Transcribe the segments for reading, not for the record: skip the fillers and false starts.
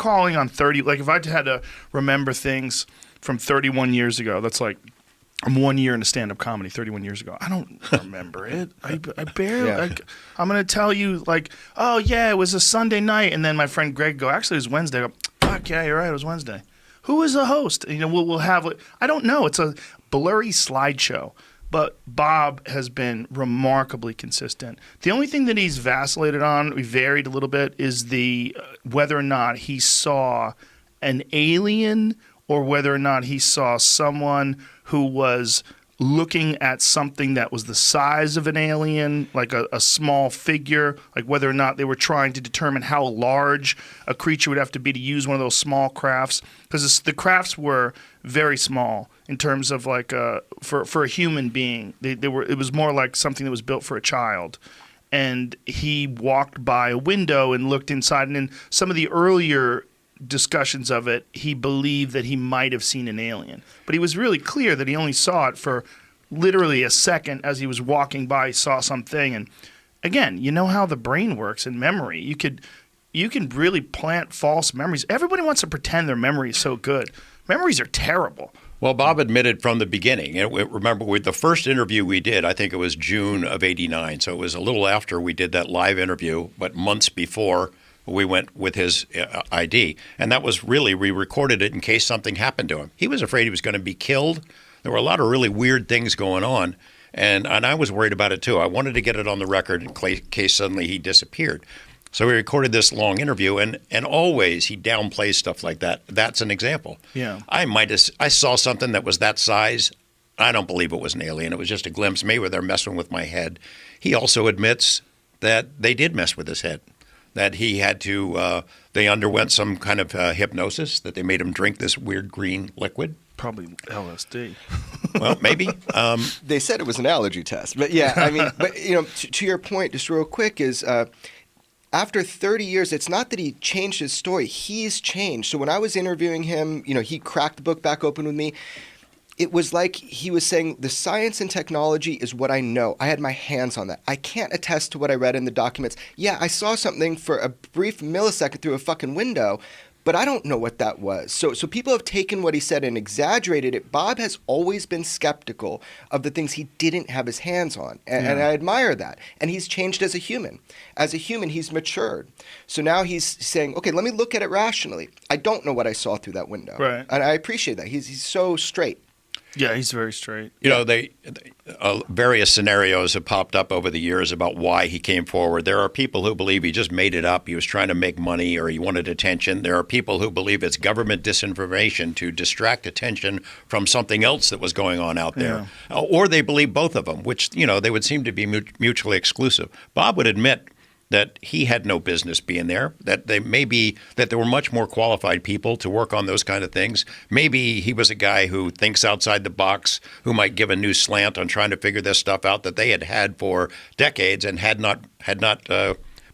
calling on 30, like if I had to remember things from 31 years ago, that's like, I'm 1 year into stand-up comedy, 31 years ago. I don't remember it. I barely. Yeah. I'm going to tell you, like, oh, yeah, it was a Sunday night. And then my friend Greg go, actually, it was Wednesday. I go, fuck, yeah, you're right, it was Wednesday. Who was the host? You know, we'll have, I don't know. It's a blurry slideshow. But Bob has been remarkably consistent. The only thing that he's vacillated on, we varied a little bit, is the whether or not he saw an alien or whether or not he saw someone who was looking at something that was the size of an alien, like a small figure, like whether or not they were trying to determine how large a creature would have to be to use one of those small crafts. Because the crafts were very small in terms of like for a human being. It was more like something that was built for a child. And he walked by a window and looked inside. And in some of the earlier discussions of it, he believed that he might have seen an alien. But he was really clear that he only saw it for literally a second as he was walking by, he saw something. And again, you know how the brain works in memory. You can really plant false memories. Everybody wants to pretend their memory is so good. Memories are terrible. Well, Bob admitted from the beginning, and remember with the first interview we did, I think it was June of '89, so it was a little after we did that live interview, but months before we went with his ID. And that was really, we recorded it in case something happened to him. He was afraid he was going to be killed. There were a lot of really weird things going on. And I was worried about it too. I wanted to get it on the record in case suddenly he disappeared. So we recorded this long interview, and always he downplays stuff like that. That's an example. Yeah. I saw something that was that size. I don't believe it was an alien. It was just a glimpse. Maybe they're messing with my head. He also admits that they did mess with his head. That he had to, they underwent some kind of hypnosis, that they made him drink this weird green liquid. Probably LSD. Well, maybe. They said it was an allergy test. But yeah, I mean, but you know, to your point, just real quick, is after 30 years, it's not that he changed his story. He's changed. So when I was interviewing him, you know, he cracked the book back open with me. It was like he was saying, the science and technology is what I know. I had my hands on that. I can't attest to what I read in the documents. Yeah, I saw something for a brief millisecond through a fucking window, but I don't know what that was. So people have taken what he said and exaggerated it. Bob has always been skeptical of the things he didn't have his hands on, and I admire that. And he's changed as a human. As a human, he's matured. So now he's saying, okay, let me look at it rationally. I don't know what I saw through that window. Right. And I appreciate that. He's so straight. Yeah, he's very straight. You know, various scenarios have popped up over the years about why he came forward. There are people who believe he just made it up. He was trying to make money or he wanted attention. There are people who believe it's government disinformation to distract attention from something else that was going on out there. Yeah. Or they believe both of them, which, you know, they would seem to be mutually exclusive. Bob would admit that he had no business being there, that there were much more qualified people to work on those kind of things. Maybe he was a guy who thinks outside the box, who might give a new slant on trying to figure this stuff out that they had for decades and had not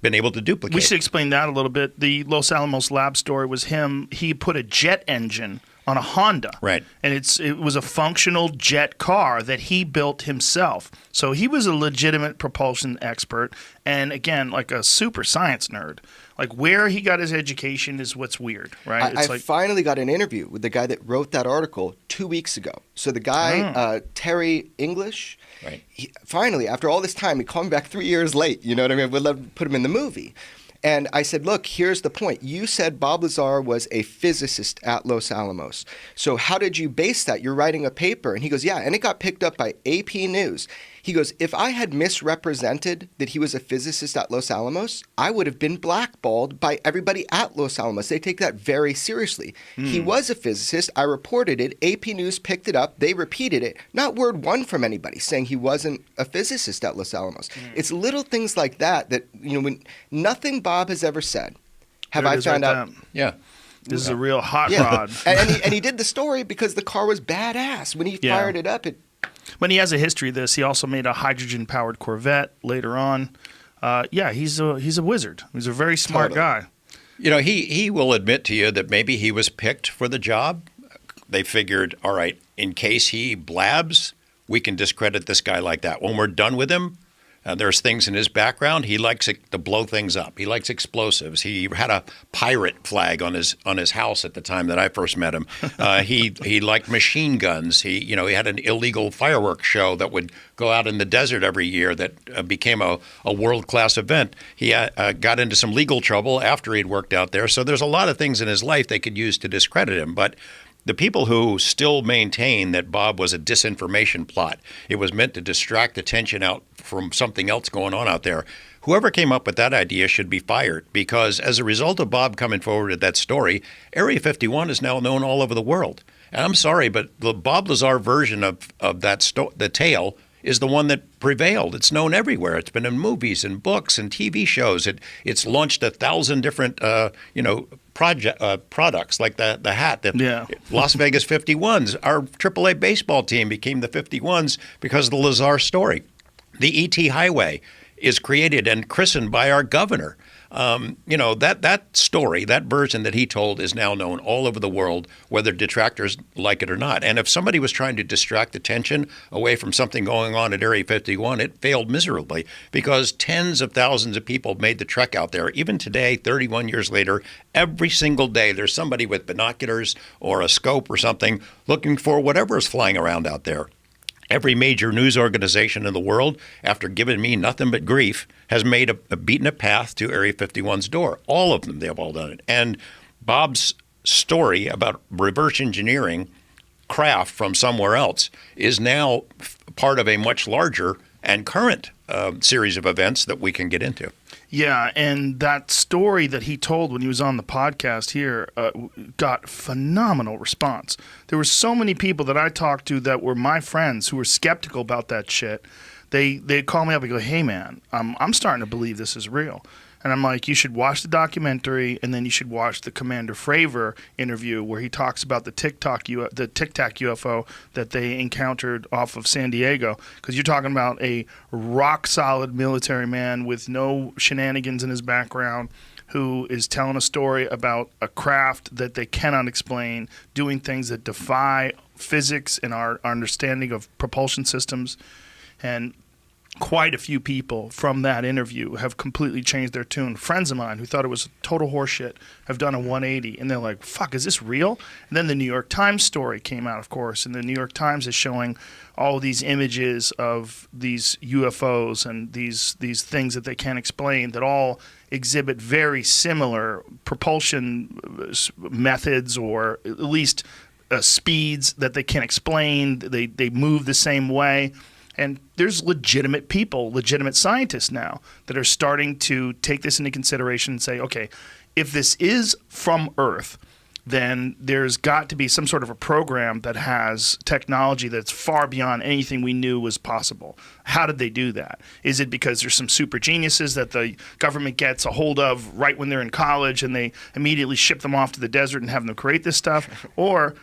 been able to duplicate. We should explain that a little bit. The Los Alamos lab story was him. He put a jet engine on a Honda. Right. And it was a functional jet car that he built himself. So he was a legitimate propulsion expert and, again, like a super science nerd. Like where he got his education is what's weird, right? I finally got an interview with the guy that wrote that article 2 weeks ago. So the guy, Terry English, right. Finally, after all this time, he called me back 3 years late. You know what I mean? We'd love to put him in the movie. And I said, look, here's the point. You said Bob Lazar was a physicist at Los Alamos. So how did you base that? You're writing a paper. And he goes, yeah, and it got picked up by AP News. He goes, if I had misrepresented that he was a physicist at Los Alamos, I would have been blackballed by everybody at Los Alamos. They take that very seriously. He was a physicist. I reported it. AP News picked it up. They repeated it. Not word one from anybody saying he wasn't a physicist at Los Alamos. It's little things like that, you know, when nothing Bob has ever said have I found out. Yeah. This is a real hot rod. and he did the story because the car was badass. When he fired it up, But he has a history of this. He also made a hydrogen-powered Corvette later on. He's a wizard. He's a very smart guy. You know, he will admit to you that maybe he was picked for the job. They figured, all right, in case he blabs, we can discredit this guy like that. When we're done with him, There's things in his background. He likes to blow things up. He likes explosives. He had a pirate flag on his house at the time that I first met him. He liked machine guns. He had an illegal fireworks show that would go out in the desert every year that became a world-class event. He got into some legal trouble after he'd worked out there. So there's a lot of things in his life they could use to discredit him. But the people who still maintain that Bob was a disinformation plot, it was meant to distract attention out from something else going on out there, whoever came up with that idea should be fired, because as a result of Bob coming forward with that story, Area 51 is now known all over the world. And I'm sorry, but the Bob Lazar version of the tale is the one that prevailed. It's known everywhere. It's been in movies and books and TV shows. It's launched 1,000 different products, like the hat that Las Vegas 51s. Our AAA baseball team became the 51s because of the Lazar story. The ET Highway is created and christened by our governor. That story, that version that he told, is now known all over the world, whether detractors like it or not. And if somebody was trying to distract attention away from something going on at Area 51, it failed miserably, because tens of thousands of people made the trek out there. Even today, 31 years later, every single day there's somebody with binoculars or a scope or something looking for whatever is flying around out there. Every major news organization in the world, after giving me nothing but grief, has made beaten a path to Area 51's door. All of them, they have all done it. And Bob's story about reverse engineering craft from somewhere else is now part of a much larger and current series of events that we can get into. Yeah, and that story that he told when he was on the podcast here got phenomenal response. There were so many people that I talked to that were my friends who were skeptical about that shit. They'd call me up and go, "Hey, man, I'm starting to believe this is real." And I'm like, you should watch the documentary, and then you should watch the Commander Fravor interview where he talks about the Tic Tac UFO that they encountered off of San Diego. Because you're talking about a rock-solid military man with no shenanigans in his background who is telling a story about a craft that they cannot explain, doing things that defy physics and our understanding of propulsion systems. And quite a few people from that interview have completely changed their tune. Friends of mine who thought it was total horseshit have done a 180, and they're like, fuck, is this real? And then the New York Times story came out, of course, and the New York Times is showing all these images of these UFOs and these things that they can't explain that all exhibit very similar propulsion methods, or at least speeds that they can't explain. They move the same way. And there's legitimate people, legitimate scientists now that are starting to take this into consideration and say, okay, if this is from Earth, then there's got to be some sort of a program that has technology that's far beyond anything we knew was possible. How did they do that? Is it because there's some super geniuses that the government gets a hold of right when they're in college and they immediately ship them off to the desert and have them create this stuff? Or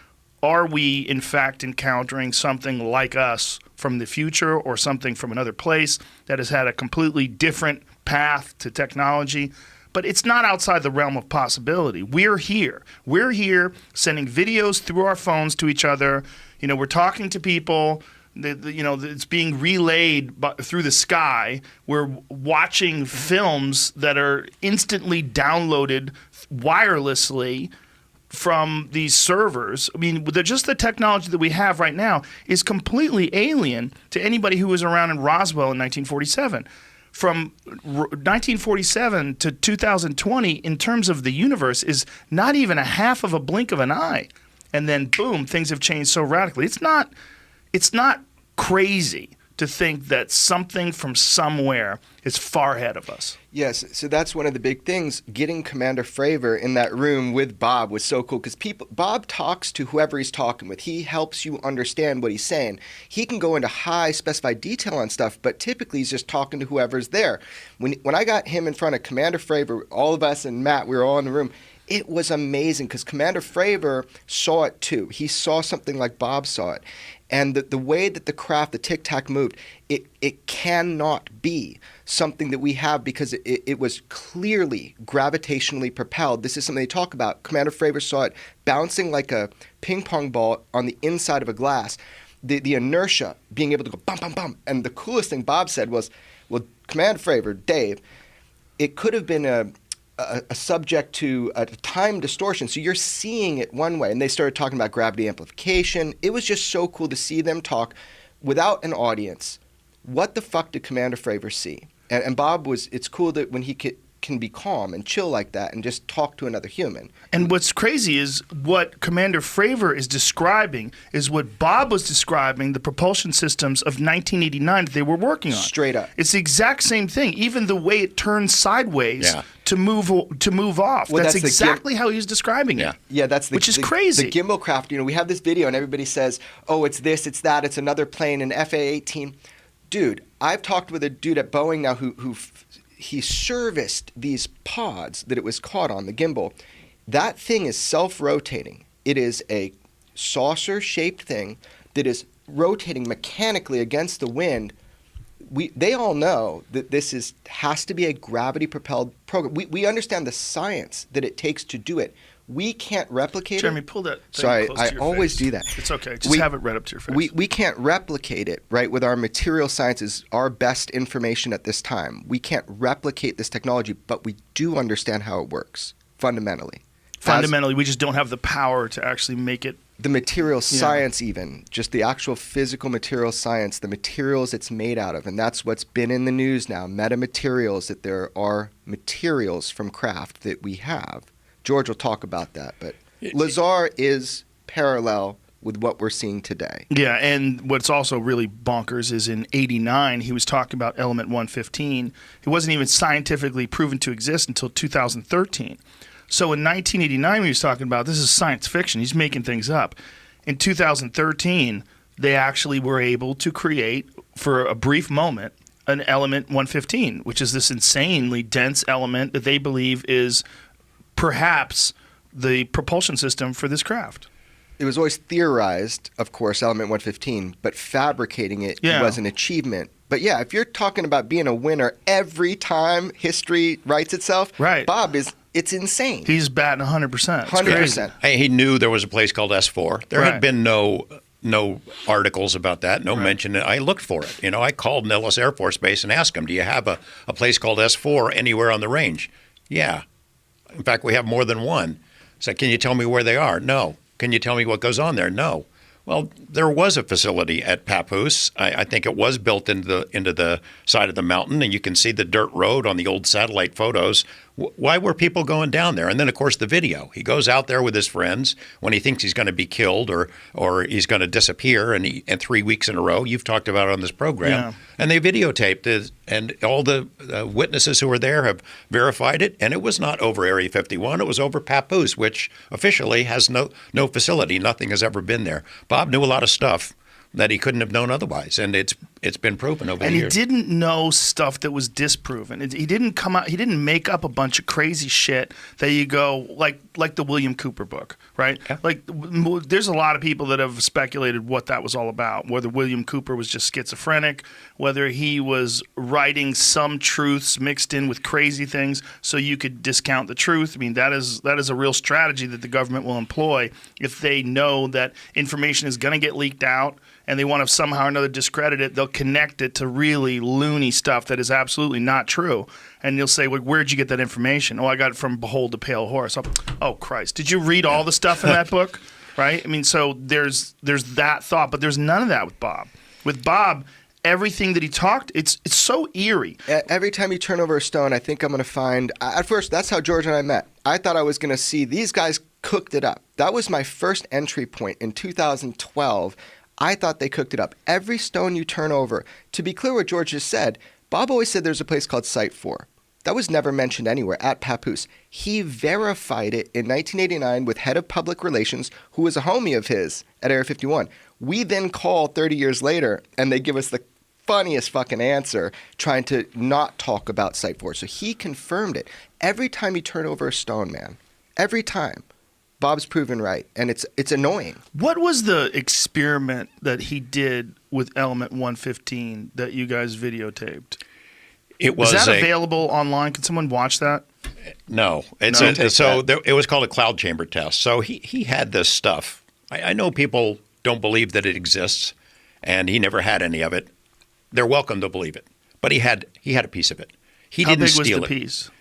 are we, in fact, encountering something like us from the future, or something from another place that has had a completely different path to technology? But it's not outside the realm of possibility. We're here. We're here sending videos through our phones to each other. We're talking to people. It's being relayed through the sky. We're watching films that are instantly downloaded wirelessly from these servers. I mean, just the technology that we have right now is completely alien to anybody who was around in Roswell in 1947. From 1947 to 2020, in terms of the universe, is not even a half of a blink of an eye. And then, boom, things have changed so radically. It's not crazy to think that something from somewhere is far ahead of us. Yes, so that's one of the big things. Getting Commander Fravor in that room with Bob was so cool, because Bob talks to whoever he's talking with. He helps you understand what he's saying. He can go into high specified detail on stuff, but typically he's just talking to whoever's there. When I got him in front of Commander Fravor, all of us and Matt, we were all in the room. It was amazing, because Commander Fravor saw it too. He saw something like Bob saw it. And the way that the craft, the Tic Tac, moved, it cannot be something that we have, because it was clearly gravitationally propelled. This is something they talk about. Commander Fravor saw it bouncing like a ping pong ball on the inside of a glass. The inertia, being able to go bum, bum, bum. And the coolest thing Bob said was, Well, Commander Fravor, Dave, it could have been a subject to a time distortion. So you're seeing it one way. And they started talking about gravity amplification. It was just so cool to see them talk without an audience. What the fuck did Commander Fravor see? And Bob it's cool that when he can be calm and chill like that and just talk to another human. And what's crazy is what Commander Fravor is describing is what Bob was describing the propulsion systems of 1989 that they were working on. Straight up. It's the exact same thing. Even the way it turns sideways to move off. Well, that's that's exactly how he was describing it. Yeah, that's which is crazy. The gimbal craft, we have this video and everybody says, oh, it's this, it's that, it's another plane, an FA-18. Dude, I've talked with a dude at Boeing now who he serviced these pods that it was caught on, the gimbal. That thing is self-rotating. It is a saucer-shaped thing that is rotating mechanically against the wind. They all know that this has to be a gravity-propelled program. We understand the science that it takes to do it. We can't replicate Jeremy, it. pull that thing Sorry, close to I your always face. do that. It's okay. Just have it right up to your face. We can't replicate it, right? With our material science is our best information at this time. We can't replicate this technology, but we do understand how it works fundamentally. Fundamentally, we just don't have the power to actually make it. The material science even, just the actual physical material science, the materials it's made out of, and that's what's been in the news now, metamaterials, that there are materials from craft that we have. George will talk about that, but Lazar is parallel with what we're seeing today. Yeah, and what's also really bonkers is in 89, he was talking about element 115. It wasn't even scientifically proven to exist until 2013. So in 1989, he was talking about this is science fiction. He's making things up. In 2013, they actually were able to create, for a brief moment, an element 115, which is this insanely dense element that they believe is perhaps the propulsion system for this craft. It was always theorized, of course, element 115, but fabricating it was an achievement. But yeah, if you're talking about being a winner every time history writes itself, Bob it's insane. He's batting 100%. 100%. Hey, he knew there was a place called S4. There had been no articles about that, no mention. I looked for it. I called Nellis Air Force Base and asked them, do you have a place called S4 anywhere on the range? Yeah. In fact, we have more than one. So can you tell me where they are? No. Can you tell me what goes on there? No. Well, there was a facility at Papoose. I think it was built into the side of the mountain, and you can see the dirt road on the old satellite photos. Why were people going down there? And then, of course, the video. He goes out there with his friends when he thinks he's going to be killed or he's going to disappear, and 3 weeks in a row. You've talked about it on this program. And they videotaped it, and all the witnesses who were there have verified it, and it was not over Area 51. It was over Papoose, which officially has no facility. Nothing has ever been there. Bob knew a lot of stuff that he couldn't have known otherwise, and it's been proven over the years. And he didn't know stuff that was disproven. He didn't come out. He didn't make up a bunch of crazy shit that you go like the William Cooper book, right? Yeah. Like there's a lot of people that have speculated what that was all about. Whether William Cooper was just schizophrenic, whether he was writing some truths mixed in with crazy things so you could discount the truth. I mean, that is a real strategy that the government will employ if they know that information is going to get leaked out and they want to somehow or another discredit it. They'll connect it to really loony stuff that is absolutely not true. And you'll say, well, where'd you get that information? Oh, I got it from Behold the Pale Horse. Oh, Christ. Did you read all the stuff in that book? Right? I mean, so there's that thought, but there's none of that with Bob. With Bob, everything that he talked, it's so eerie. Every time you turn over a stone, I think I'm going to find... At first, that's how George and I met. I thought I was going to see these guys cooked it up. That was my first entry point in 2012. I thought they cooked it up. Every stone you turn over, to be clear what George just said, Bob always said there's a place called Site 4. That was never mentioned anywhere at Papoose. He verified it in 1989 with head of public relations, who was a homie of his at Area 51. We then call 30 years later, and they give us the funniest fucking answer trying to not talk about Site 4. So he confirmed it. Every time you turn over a stone, man, every time, Bob's proven right, and it's annoying. What was the experiment that he did with Element 115 that you guys videotaped? It was Is that available online? Can someone watch that? No. It was called a cloud chamber test. So he had this stuff. I know people don't believe that it exists, and he never had any of it. They're welcome to believe it. but he had a piece of it. He How didn't big was steal the it. piece?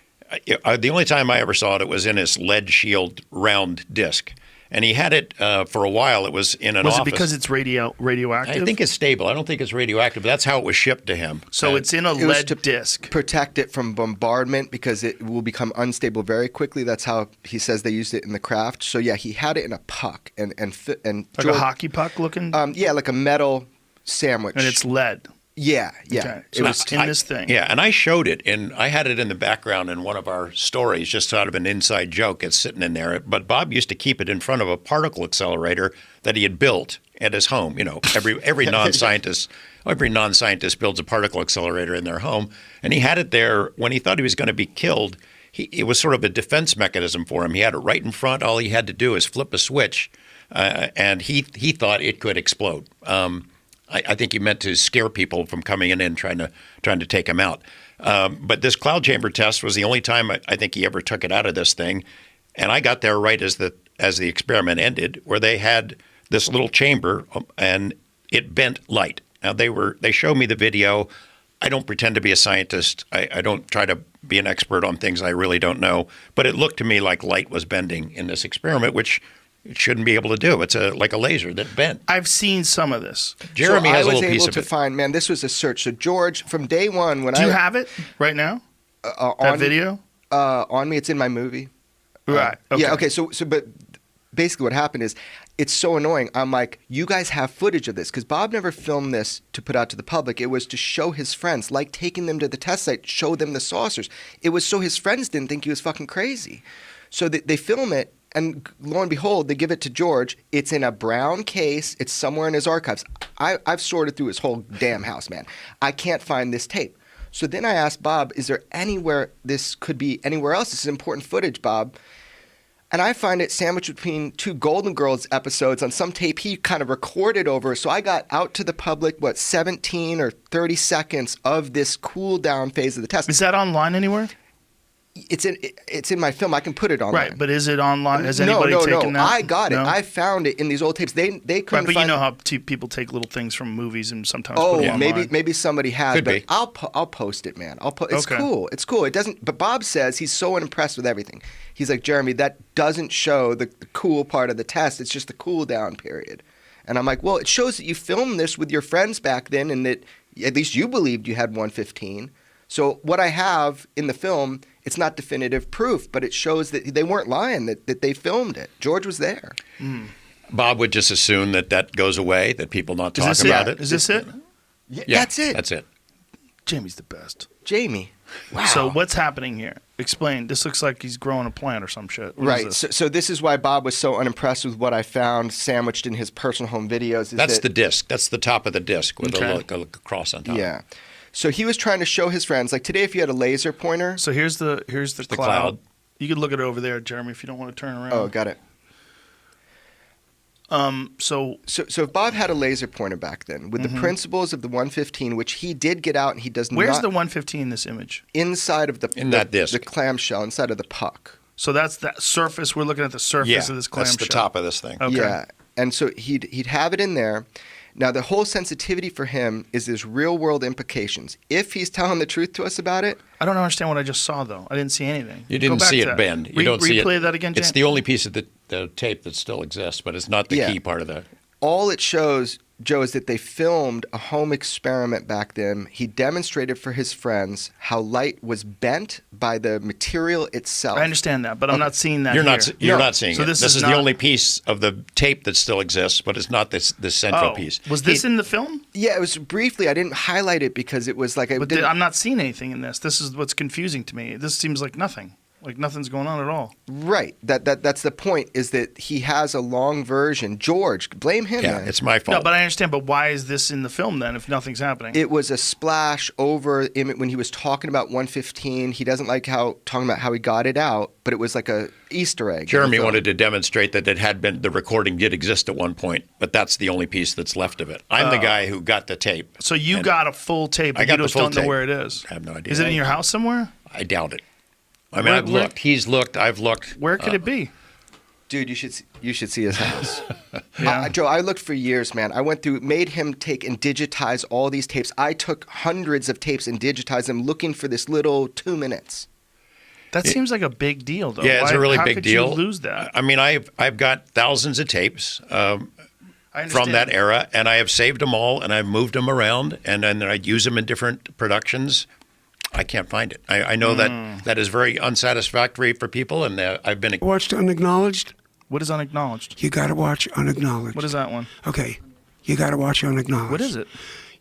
The only time I ever saw it, it was in his lead shield round disc. And he had it for a while. It was in an Was office. it because it's radioactive? I think it's stable. I don't think it's radioactive. That's how it was shipped to him. so. It's in a It was lead to disc. protect it from bombardment because it will become unstable very quickly. That's how he says they used it in the craft. So yeah, he had it in a puck and Like George- a hockey puck looking? yeah, like a metal sandwich. and it's lead. yeah. Okay. It So was it's in this thing. Yeah, and I showed it, and I had it in the background in one of our stories, just sort of an inside joke. It's sitting in there. But Bob used to keep it in front of a particle accelerator that he had built at his home. You know, every non-scientist builds a particle accelerator in their home, and he had it there when he thought he was going to be killed. It was sort of a defense mechanism for him. He had it right in front. All he had to do is flip a switch, and he thought it could explode. I think he meant to scare people from coming in trying to take him out. But this cloud chamber test was the only time I think he ever took it out of this thing. And I got there right as the experiment ended, where they had this little chamber and it bent light. Now they showed me the video. I don't pretend to be a scientist. I don't try to be an expert on things I really don't know. But it looked to me like light was bending in this experiment, which it shouldn't be able to do. It's like a laser that bent. I've seen some of this. Jeremy so has a little I was piece able of to it. find, man, this was a search. So George, from day one, when Do you have it right now? That on video? on me, it's in my movie. Right. Okay. Yeah. Okay. So but basically, what happened is, it's so annoying. I'm like, you guys have footage of this because Bob never filmed this to put out to the public. It was to show his friends, like taking them to the test site, show them the saucers. It was so his friends didn't think he was fucking crazy. So they film it. And lo and behold, they give it to George. It's in a brown case. It's somewhere in his archives. I've sorted through his whole damn house, man. I can't find this tape. So then I asked Bob, is there anywhere this could be anywhere else? This is important footage, Bob. And I find it sandwiched between two Golden Girls episodes on some tape he kind of recorded over. So I got out to the public, 17 or 30 seconds of this cool down phase of the test. Is that online anywhere? It's in my film. I can put it online. Right, but is it online? Has anybody taken that? I got it. No? I found it in these old tapes. They couldn't Right, but find. you know how people take little things from movies and sometimes put them online. maybe somebody has. Could but be. I'll post it, man. It's Okay. cool. It's cool. It doesn't. But Bob says he's so unimpressed with everything. He's like, Jeremy, that doesn't show the cool part of the test. It's just the cool down period. And I'm like, well, it shows that you filmed this with your friends back then, and that at least you believed you had 115. So what I have in the film, it's not definitive proof, but it shows that they weren't lying, that they filmed it. George was there. Bob would just assume that goes away, that people not Is talk this about it? it. Is this it? Yeah, Yeah, that's it. That's it. Jamie's the best. Jamie. Wow. So what's happening here? Explain. This looks like he's growing a plant or some shit. What is Right. this? So this is why Bob was so unimpressed with what I found sandwiched in his personal home videos. That's the disc. That's the top of the disc with a cross on top. Yeah. So he was trying to show his friends, like today, if you had a laser pointer. So here's the the cloud. cloud. You could look at it over there, Jeremy, if you don't want to turn around. Oh, got it. So So if Bob had a laser pointer back then, with the principles of the 115, which he did get out, and he does where's not the 115 in this image? inside of that disc. the clamshell, inside of the puck. So that's that surface. We're looking at the surface Yeah, of this clamshell. that's the top of this thing. Okay. Yeah, and so he'd have it in there. Now the whole sensitivity for him is there's real world implications. If he's telling the truth to us about it, I don't understand what I just saw though. I didn't see anything. You Go didn't back see to it that. bend. You don't see it. Replay that again, It's James? the only piece of the tape that still exists, but it's not the Yeah. key part of the. all it shows, Joe, is that they filmed a home experiment back then. He demonstrated for his friends how light was bent by the material itself. I understand that, but I'm not seeing that. You're here. not. You're not seeing So it. this This is is not- the only piece of the tape that still exists, but it's not this central Oh, piece. was this in the film? Yeah, it was briefly. I didn't highlight it because it was like I But didn't. I'm not seeing anything in this. This is what's confusing to me. This seems like nothing. Like nothing's going on at all. Right. That's the point. Is that he has a long version. George, blame him. Yeah, man. it's my fault. No, but I understand. But why is this in the film then if nothing's happening? It was a splash over when he was talking about 115. He doesn't like talking about how he got it out, but it was like a Easter egg. Jeremy wanted to demonstrate that it had been the recording did exist at one point, but that's the only piece that's left of it. I'm the guy who got the tape. So you And got a full tape, I but got you the just full don't know tape. where it is. I have no idea. Is it in your house somewhere? I doubt it. I mean, Where- I've looked. He's looked. I've looked. Where could it be? Dude, you should see his house. Yeah. Joe, I looked for years, man. I went through, made him take and digitize all these tapes. I took hundreds of tapes and digitized them looking for this little 2 minutes. That seems like a big deal, though. Yeah, it's a really how big could deal. You lose that? I mean, I've got thousands of tapes I from understand. that era, and I have saved them all, and I've moved them around, and then I'd use them in different productions. I can't find it. I know that is very unsatisfactory for people, and I've been. Watched Unacknowledged? What is Unacknowledged? You got to watch Unacknowledged. What is that one? Okay, you got to watch Unacknowledged. What is it?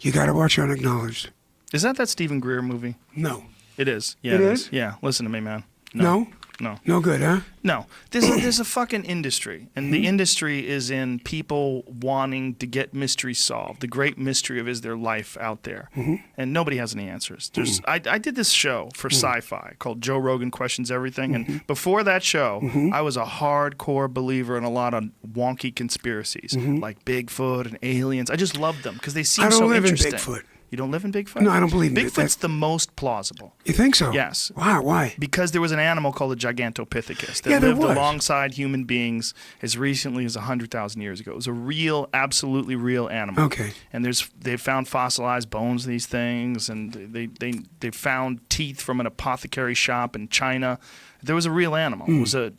You got to watch Unacknowledged. Is that Stephen Greer movie? No. It is. Yeah, It it is? is. Yeah, listen to me, man. No? No. No good, huh? No, there's a fucking industry, and the industry is in people wanting to get mysteries solved. The great mystery of is there life out there, and nobody has any answers. I did this show for Sci-Fi called Joe Rogan Questions Everything, and before that show, I was a hardcore believer in a lot of wonky conspiracies like Bigfoot and aliens. I just loved them because they seem I don't so live in interesting. Bigfoot. You don't live in Bigfoot? No, I don't believe in it. Bigfoot's the most plausible. You think so? Yes. Wow, why? Because there was an animal called a Gigantopithecus that Yeah, there lived was. alongside human beings as recently as 100,000 years ago. It was a real, absolutely real animal. Okay. And they found fossilized bones of these things, and they found teeth from an apothecary shop in China. There was a real animal. It was a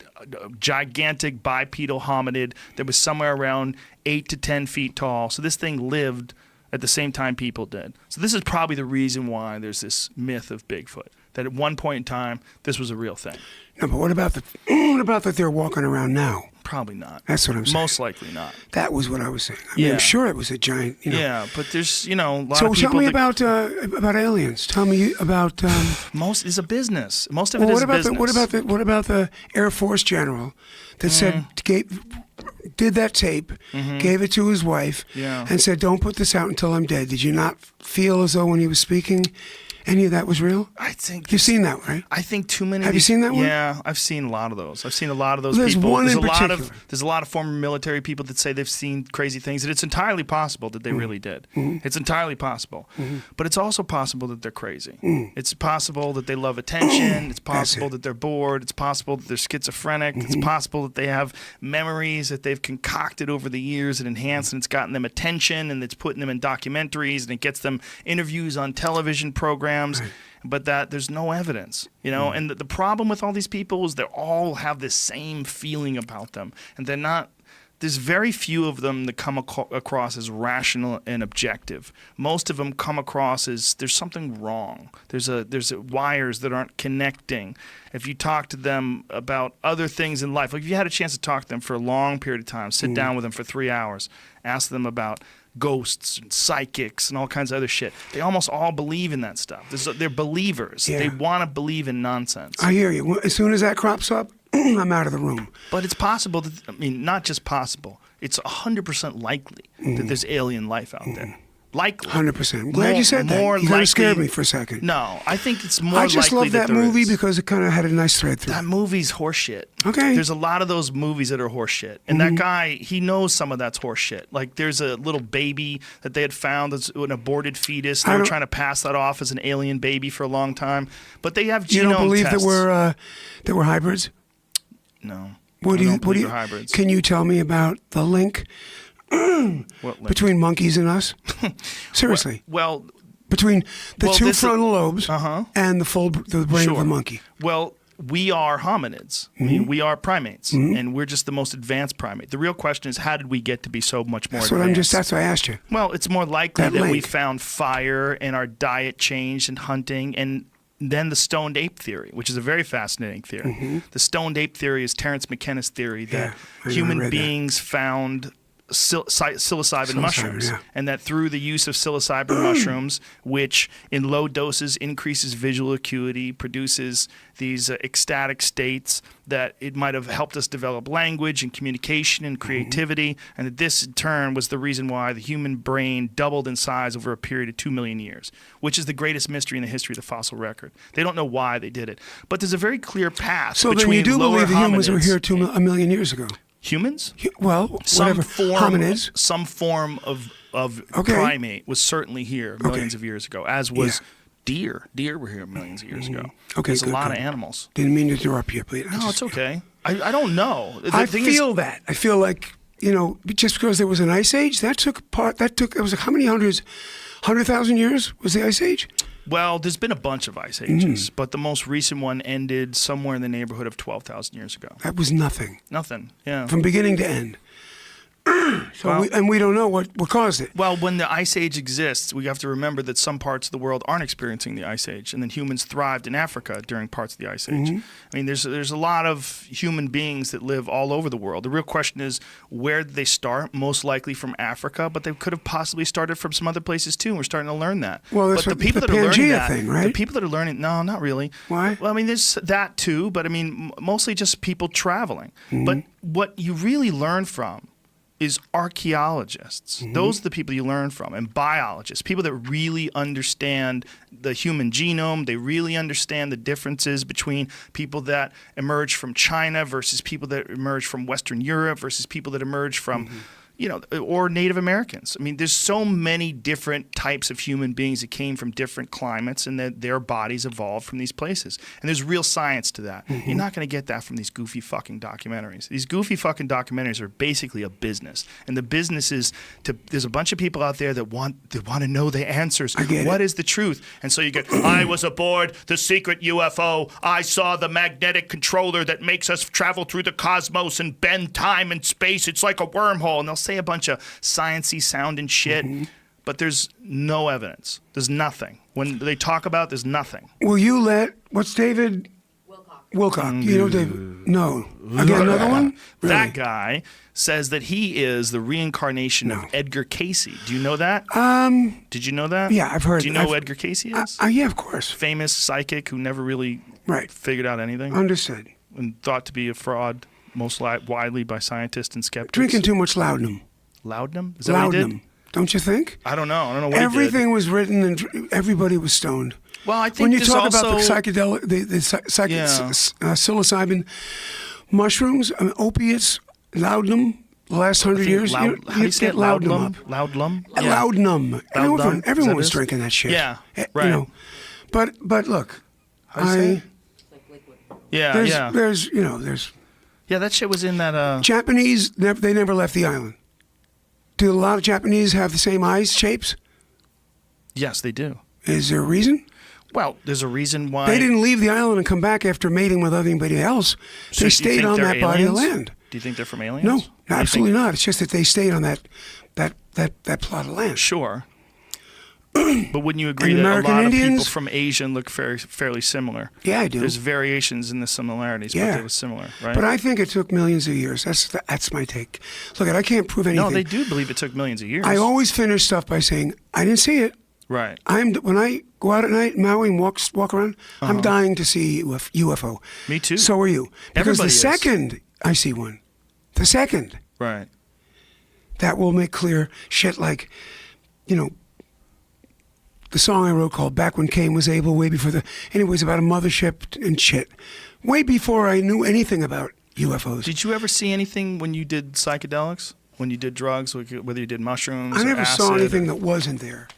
gigantic bipedal hominid that was somewhere around 8 to 10 feet tall. So this thing lived at the same time people did. So this is probably the reason why there's this myth of Bigfoot, that at one point in time, this was a real thing. No, but what about that they're walking around now? Probably not. That's what I'm saying. Most likely not. That was what I was saying. I mean, Yeah. I'm sure it was a giant, Yeah, but there's, a lot So of people... tell me that- about aliens. Tell me about... Most is a business. Most of it well, is a business. what about the Air Force general that said did that tape, gave it to his wife, Yeah. and said, "Don't put this out until I'm dead"? Did you not feel as though when he was speaking, any of that was real? I think... You've seen that, right? I think too many... Have you seen that one? Yeah, I've seen a lot of those. I've seen a lot of those There's people. one in a lot particular. there's a lot of former military people that say they've seen crazy things, and it's entirely possible that they really did. It's entirely possible. But it's also possible that they're crazy. It's possible that they love attention. It's possible that they're bored. It's possible that they're schizophrenic. It's possible that they have memories that they've concocted over the years and enhanced, and it's gotten them attention, and it's putting them in documentaries, and it gets them interviews on television programs. But that there's no evidence, and the problem with all these people is they all have this same feeling about them, and they're not. There's very few of them that come across as rational and objective. Most of them come across as there's something wrong. There's wires that aren't connecting. If you talk to them about other things in life, like if you had a chance to talk to them for a long period of time, sit down with them for 3 hours, ask them about ghosts and psychics and all kinds of other shit. They almost all believe in that stuff. They're believers. Yeah. They want to believe in nonsense. I hear you. As soon as that crops up, I'm out of the room. But it's possible that, not just possible, it's 100% likely that there's alien life out there. Likely. 100%. I'm glad you said that. More You kind of scared likely- me for a second. No, I think it's more I just likely love that there movie is. because it kind of had a nice thread through. That movie's horseshit. Okay. There's a lot of those movies that are horseshit. And that guy, he knows some of that's horseshit. Like there's a little baby that they had found that's an aborted fetus. They were trying to pass that off as an alien baby for a long time. But they have genome You don't believe tests. that we're hybrids? No. What I do you? don't What believe do you? they're hybrids. Can you tell me about the link What link? between monkeys and us? Seriously, Well, between the well, two this is- frontal lobes Uh-huh. and the brain of Sure. a monkey. well, we are hominids. I mean, we are primates, and we're just the most advanced primate. The real question is, how did we get to be so much more That's advanced? That's what I asked you. Well, it's more likely That that we link. found fire and our diet changed and hunting, and then the stoned ape theory, which is a very fascinating theory. The stoned ape theory is Terence McKenna's theory that Yeah, I human read that. beings found psilocybin mushrooms, yeah. and that through the use of psilocybin mushrooms, which in low doses increases visual acuity, produces these ecstatic states, that it might have helped us develop language and communication and creativity, and that this in turn was the reason why the human brain doubled in size over a period of 2 million years, which is the greatest mystery in the history of the fossil record. They don't know why they did it, but there's a very clear path So between then you do lower believe the humans were hominids- here a million years ago? Humans? Well, Some whatever. form, Hominids. some form of Okay. primate was certainly here millions of years ago, as was deer. Deer were here millions of years ago. Okay, There's good, a lot good. of animals. Didn't mean to interrupt you, please. No, it's okay. I don't know. I feel that. I feel like, just because there was an ice age, it was how many 100,000 years was the ice age? Well, there's been a bunch of ice ages, but the most recent one ended somewhere in the neighborhood of 12,000 years ago. That was nothing. Nothing, yeah. From beginning to end. We don't know what caused it. Well, when the ice age exists, we have to remember that some parts of the world aren't experiencing the ice age, and then humans thrived in Africa during parts of the ice age. I mean, there's a lot of human beings that live all over the world. The real question is, where did they start? Most likely from Africa, but they could have possibly started from some other places too. And we're starting to learn that. Well, that's but the people that are learning that, thing, right? the people that are learning, no, not really. Why? Well, I mean, there's that too, but I mean, mostly just people traveling. But what you really learn from is archaeologists. Those are the people you learn from, and biologists, people that really understand the human genome. They really understand the differences between people that emerge from China versus people that emerge from Western Europe versus people that emerge from or Native Americans. I mean, there's so many different types of human beings that came from different climates and that their bodies evolved from these places. And there's real science to that. You're not going to get that from these goofy fucking documentaries. These goofy fucking documentaries are basically a business. And the business is there's a bunch of people out there that want to know the answers. What is the truth? And so you get, I was aboard the secret UFO. I saw the magnetic controller that makes us travel through the cosmos and bend time and space. It's like a wormhole. And they'll say a bunch of sciencey sounding shit, but there's no evidence. There's nothing. When they talk about, there's nothing. Will you what's David? Wilcock. You know David? No. Again, another one? Really? That guy says that he is the reincarnation of Edgar Casey. Do you know that? Did you know that? Yeah, I've heard. Do you know who Edgar Casey is? Yeah, of course. Famous psychic who never really figured out anything. Understood. And thought to be a fraud. Most widely by scientists and skeptics. Drinking too much laudanum. Laudanum? Is that what he did? Don't you think? I don't know. I don't know what Everything he did. was written and everybody was stoned. Well, I think when you there's talk also about the psilocybin mushrooms, opiates, laudanum, the last 100 years, how do you say it? laudanum. Laudanum? Laudanum. Everyone was drinking that shit. Yeah, right. But look, how do you say it? Yeah, there's yeah, that shit was in that. Japanese, they never left the island. Do a lot of Japanese have the same eyes shapes? Yes, they do. Is there a reason? Well, there's a reason why. They didn't leave the island and come back after mating with anybody else. So they stayed on that body of land. Do you think they're from aliens? No, absolutely not. It's just that they stayed on that plot of land. Sure. But wouldn't you agree that American a lot Indians, of people from Asia look fairly similar? Yeah, I do. There's variations in the similarities, but they were similar, right? But I think it took millions of years. That's my take. Look, I can't prove anything. No, they do believe it took millions of years. I always finish stuff by saying, I didn't see it. Right. When I go out at night in Maui and walk around, I'm dying to see UFO. Me too. So are you. Because Everybody the second I see one, right, that will make clear shit like, the song I wrote called Back When Cain Was Able, way before anyways, about a mothership and shit. Way before I knew anything about UFOs. Did you ever see anything when you did psychedelics? When you did drugs, whether you did mushrooms I or never acid saw anything that wasn't there.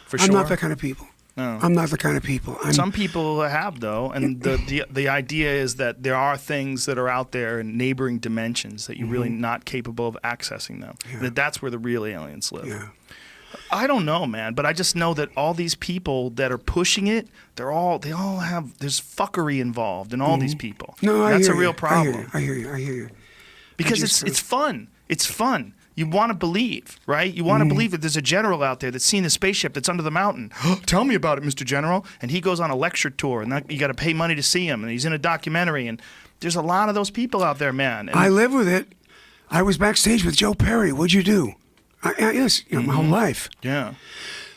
For sure. I'm not that kind of people. No. I'm not the kind of people. Some people have, though, and the idea is that there are things that are out there in neighboring dimensions that you're really not capable of accessing them. Yeah. That's where the real aliens live. Yeah. I don't know, man, but I just know that all these people that are pushing it, they all have, there's fuckery involved in all these people. No, that's a real problem. I hear you. Because it's fun. It's fun. You want to believe, right? You want to believe that there's a general out there that's seen a spaceship that's under the mountain. Tell me about it, Mr. General. And he goes on a lecture tour, and you got to pay money to see him, and he's in a documentary, and there's a lot of those people out there, man. And I live with it. I was backstage with Joe Perry. What'd you do? Yes, my whole life. Yeah.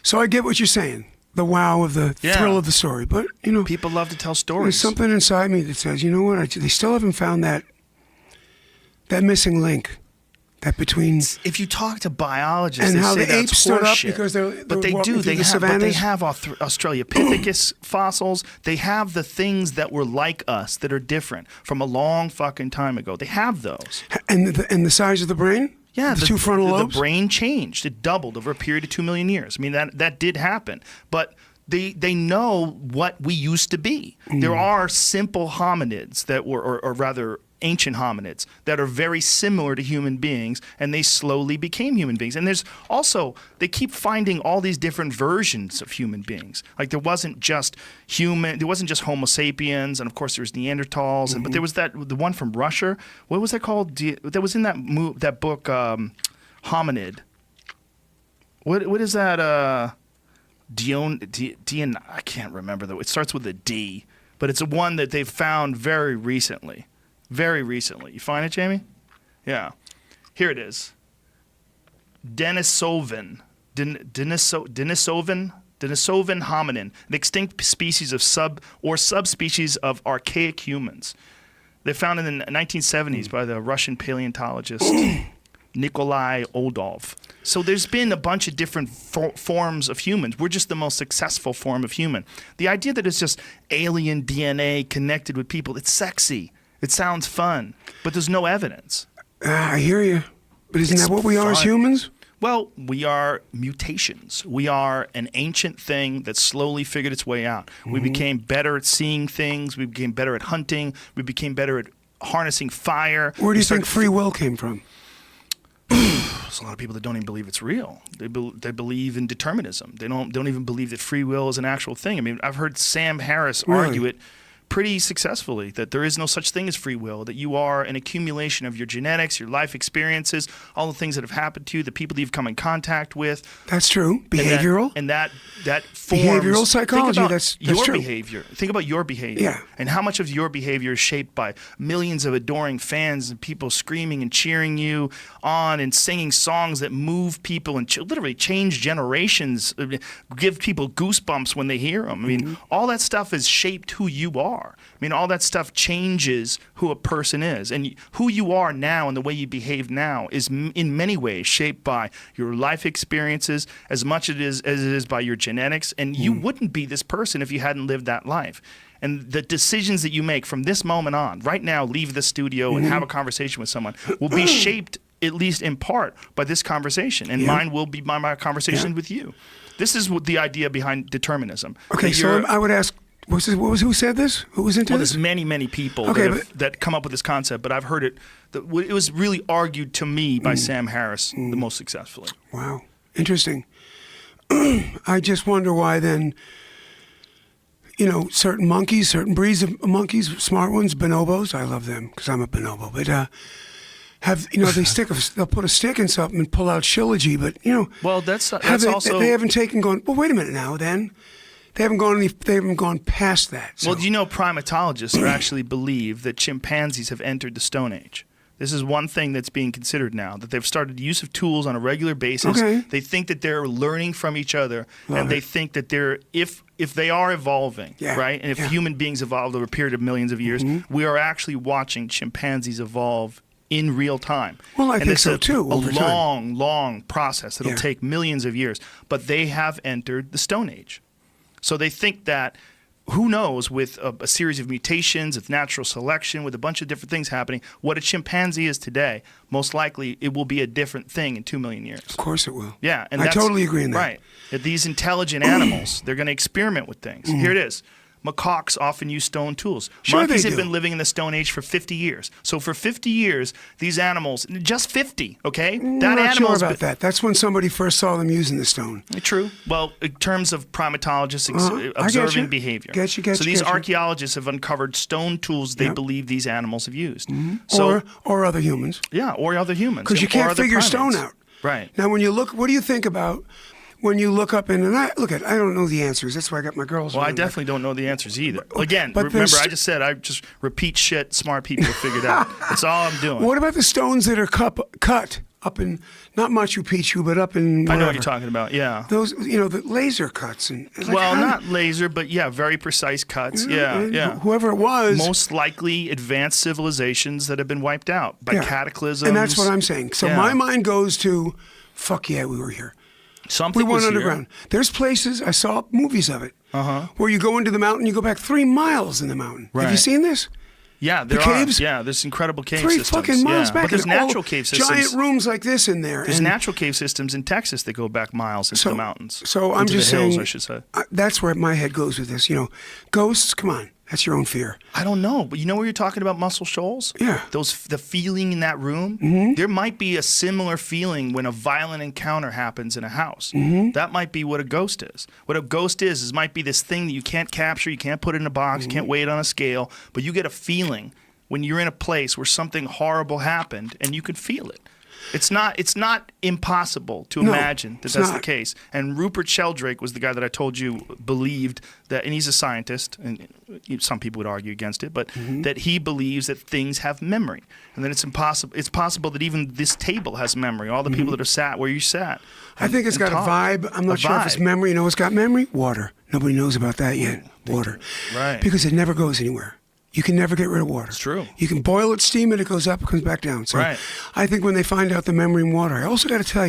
So I get what you're saying. The wow of the thrill of the story. But, people love to tell stories. There's something inside me that says, you know what? They still haven't found that missing link. That between if you talk to biologists, and they how say the apes stood up because they're they walking do. through They the have, but they savannas. have Australopithecus fossils. They have the things that were like us that are different from a long fucking time ago. They have those. And the size of the brain. Yeah, the two frontal lobes. The brain changed. It doubled over a period of 2 million years. I mean, that did happen. But they know what we used to be. There are simple hominids that were, or rather ancient hominids that are very similar to human beings, and they slowly became human beings. And there's also, they keep finding all these different versions of human beings. Like there wasn't just Homo sapiens, and of course there was Neanderthals, but there was the one from Russia. What was that called? That was in that book, Hominid. What is that? I can't remember though. It starts with a D, but it's a one that they've found very recently. Very recently. You find it, Jamie? Yeah. Here it is. Denisovan hominin, an extinct species of subspecies of archaic humans. They found in the 1970s by the Russian paleontologist Nikolai Oldov. So there's been a bunch of different forms of humans. We're just the most successful form of human. The idea that it's just alien DNA connected with people, it's sexy. It sounds fun, but there's no evidence. I hear you. But isn't that what we are as humans? Well, we are mutations. We are an ancient thing that slowly figured its way out. We became better at seeing things. We became better at hunting. We became better at harnessing fire. Where do you think free will came from? There's a lot of people that don't even believe it's real. They believe in determinism. They don't even believe that free will is an actual thing. I mean, I've heard Sam Harris argue it pretty successfully, that there is no such thing as free will, that you are an accumulation of your genetics, your life experiences, all the things that have happened to you, the people that you've come in contact with. That's true. Behavioral. And that forms... Behavioral psychology, that's your true. behavior. Think about your behavior. Yeah. And how much of your behavior is shaped by millions of adoring fans and people screaming and cheering you on and singing songs that move people and literally change generations, give people goosebumps when they hear them. I mean, all that stuff has shaped who you are. I mean, all that stuff changes who a person is. And who you are now and the way you behave now is in many ways shaped by your life experiences as much as it is by your genetics. And you wouldn't be this person if you hadn't lived that life. And the decisions that you make from this moment on, right now, leave the studio and have a conversation with someone, will be shaped, at least in part, by this conversation. And mine will be by my conversation with you. This is what the idea behind determinism. Okay, so I would ask... who said this? Who was into this? There's many people that come up with this concept, but I've heard it. It was really argued to me by Sam Harris the most successfully. Wow. Interesting. I just wonder why then, certain monkeys, certain breeds of monkeys, smart ones, bonobos, I love them because I'm a bonobo, but they'll put a stick in something and pull out Shilajit, but, Well, that's also... They haven't well, wait a minute now, then. They haven't gone past that. So. Well, do you know primatologists actually believe that chimpanzees have entered the Stone Age? This is one thing that's being considered now, that they've started use of tools on a regular basis. Okay. They think that they're learning from each other, they think that if they are evolving, right, and if human beings evolved over a period of millions of years, we are actually watching chimpanzees evolve in real time. Well, I think so too. A long process. It'll take millions of years, but they have entered the Stone Age. So they think that, who knows, with a series of mutations, with natural selection, with a bunch of different things happening, what a chimpanzee is today, most likely it will be a different thing in 2 million years. Of course it will. Yeah. And I totally agree on that. Right. That these intelligent animals, they're going to experiment with things. Here it is. Macaques often use stone tools. Sure Monkeys they have do. been living in the Stone Age for 50 years. So for 50 years, these animals, just 50, okay? I'm not sure about that. That's when somebody first saw them using the stone. True. Well, in terms of primatologists I observing get you. behavior. Get you. So these archaeologists have uncovered stone tools they believe these animals have used. So, or other humans. Yeah, or other humans. Because you can't figure primates. stone out. Right. Now, when you look, what do you think about when you look up and I don't know the answers. That's why I got my girls. Well, I definitely don't know the answers either. Again, but remember, I just said I just repeat shit smart people have figured out. That's all I'm doing. What about the stones that are cut up in, not Machu Picchu, but up in wherever? I know what you're talking about, yeah. Those, the laser cuts. Not laser, but yeah, very precise cuts. Yeah. Whoever it was. Most likely advanced civilizations that have been wiped out by cataclysms. And that's what I'm saying. So my mind goes to, fuck yeah, we were here. Something we went was underground. Here. There's places, I saw movies of it, where you go into the mountain, you go back 3 miles in the mountain. Right. Have you seen this? Yeah, there caves, are. Yeah, there's incredible cave 3 systems. fucking miles back. But there's natural cave systems. Giant rooms like this in there. There's natural cave systems in Texas that go back miles into the mountains. So I'm just saying, saying, I should say. That's where my head goes with this. Ghosts, come on. That's your own fear. I don't know, but you know where you're talking about Muscle Shoals? Yeah. The feeling in that room. There might be a similar feeling when a violent encounter happens in a house. That might be what a ghost is. What a ghost is might be this thing that you can't capture, you can't put it in a box, you can't weigh it on a scale, but you get a feeling when you're in a place where something horrible happened and you could feel it. It's not impossible to imagine that that's the case. And Rupert Sheldrake was the guy that I told you believed that, and he's a scientist, and some people would argue against it, but that he believes that things have memory, and that it's possible that even this table has memory. All the people that are sat where you sat. I think it's got a vibe. I'm not sure if it's memory. You know what's got memory? Water. Nobody knows about that yet. Water. Right. Because it never goes anywhere. You can never get rid of water. It's true. You can boil it, steam it, it goes up, it comes back down. So Right. I think when they find out the memory in water, I also got to tell you,